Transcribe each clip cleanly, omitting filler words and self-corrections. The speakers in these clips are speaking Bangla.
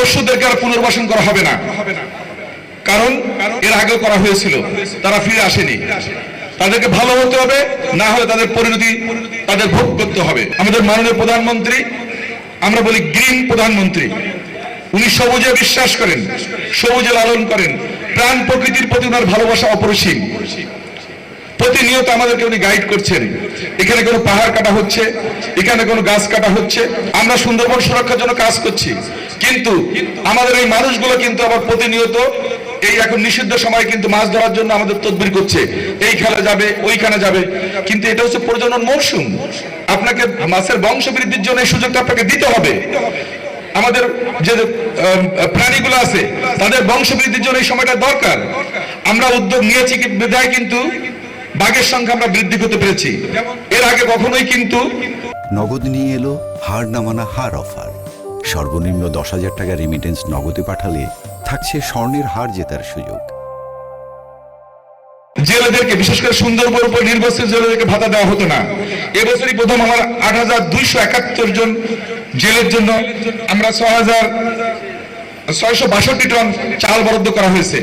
দস্যুদেরকে আর পুনর্বাসন করা হবে না, কারণ এর আগেও করা হয়েছিল, তারা ফিরে আসেনি। তাদেরকে ভালো হতে হবে, না হলে তাদের পরিণতি তাদের ভোগ করতে হবে। আমাদের মাননীয় প্রধানমন্ত্রী, আমরা বলি গ্রিন প্রধানমন্ত্রী, উনি সবুজে বিশ্বাস করেন, সবুজে লালন করেন, প্রাণ প্রকৃতির প্রতি ওনার ভালোবাসা অপরিসীম। প্রতিনিয়ত আমাদেরকে উনি গাইড করছেন। এখানে কোনো পাহাড় কাটা হচ্ছে, এখানে কোনো গাছ কাটা হচ্ছে, আমরা সুন্দরবন সুরক্ষার জন্য কাজ করছি, কিন্তু আমাদের এই মানুষগুলো কিন্তু আবার প্রতিনিয়ত এই এখন নিষিদ্ধ সময় কিন্তু মাছ ধরার জন্য আমাদের তদবির করছে, এই খেলা যাবে, ওইখানে যাবে, কিন্তু এটা হচ্ছে প্রজনন মৌসুম। আপনাকে মাছের বংশ বৃদ্ধির জন্য এই সুযোগটা আপনাকে দিতে হবে। আমাদের যে প্রাণীগুলো আছে তাদের বংশ বৃদ্ধির জন্য এই সময়টা দরকার। আমরা উদ্যোগ নিয়েছি বিধায় কিন্তু বাঘের সংখ্যা আমরা বৃদ্ধি করতে পেরেছি, এর আগে কখনোই কিন্তু। নগদ নিয়ে এলো হার না মানা হার অফার। সর্বনিম্ন 10,000 টাকা রেমিটেন্স নগদে পাঠালে থাকছে স্বর্ণের হার জেতার সুযোগ। জেলেদেরকে, বিশেষ করে সুন্দরবন উপর নির্ভরশীল জেলেদেরকে ভাতা দেওয়া হতো না। এবছরই প্রথম আমার 8,271 জন জেলের জন্য আমরা 6,662 টন চাল বরাদ্দ করা হয়েছে।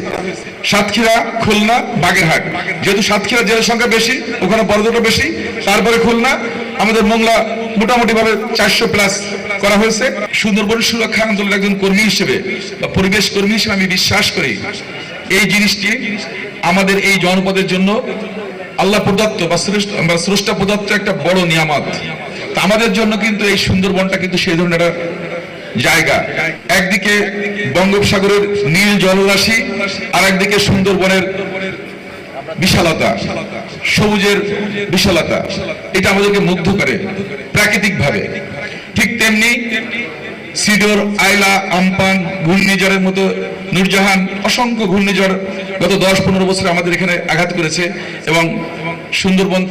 সাতক্ষীরা, খুলনা, বাগেরহাট, যেহেতু সাতক্ষীরা জেলের সংখ্যা বেশি, ওখানে বরাদ্দটা বেশি, তারপরে খুলনা, আমাদের মোংলা মোটামুটি ভাবে 400 প্লাস করা হয়েছে। সুন্দরবন সুরক্ষা আন্দোলনের একজন কর্মী হিসেবে বা পরিবেশ কর্মী হিসেবে আমি বিশ্বাস করি এই জিনিসটি আমাদের এই জনপদের জন্য আল্লাহ প্রদত্ত বা স্রষ্টা প্রদত্ত একটা বড় নিয়ামত। আমাদের জন্য কিন্তু এই সুন্দরবনটা কিন্তু সেই ধরনের একটা জায়গা। একদিকে বঙ্গোপসাগরের নীল জলরাশি, আর একদিকে সুন্দরবনের বিশালতা, সবুজের বিশালতা, এটা আমাদেরকে মুগ্ধ করে প্রাকৃতিক ভাবে। ঠিক তেমনি সিডর, আইলা, আমপান, ঘূর্ণিঝড়ের মতো নূরজাহান, অসংখ্য ঘূর্ণিঝড় গত 10-15 বছর আমাদের এখানে আঘাত করেছে, এবং সুন্দরবন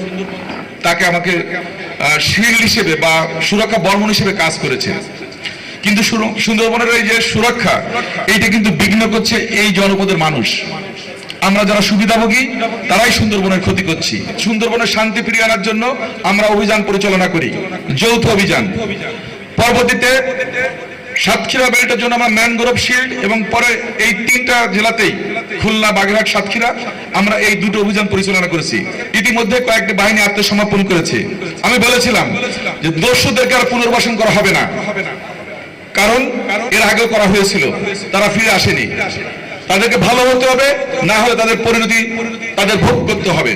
তাকে আমাকে শিল্ড হিসেবে বা সুরক্ষা বর্মন হিসেবে কাজ করেছে। কিন্তু সুন্দরবনের এই যে সুরক্ষা, এইটা কিন্তু বিঘ্ন করছে এই জনপদের মানুষ। আমরা যারা সুবিধাভোগী তারাই সুন্দরবনের ক্ষতি করছি। সুন্দরবনের শান্তি ফিরিয়ে আনার জন্য আমরা অভিযান পরিচালনা করি, যৌথ অভিযান। পরবর্তীতে সাতক্ষীরা বেল্টের জন্য আমরা ম্যানগ্রোভ শিল্ড, এবং পরে এই 3টা জেলাতেই খুলনা, বাগেরহাট, সাতক্ষীরা আমরা এই 2টো অভিযান পরিচালনা করেছি। ইতিমধ্যে কয়েকটি বাহিনী আত্মসমর্পণ করেছে। আমি বলেছিলাম যে দস্যুদেরকে আর পুনর্বাসন করা হবে না, কারণ এর আগেও করা হয়েছিল, তারা ফিরে আসেনি। তাদেরকে ভালো হতে হবে, না হলে তাদের পরিণতি তাদের ভোগ করতে হবে।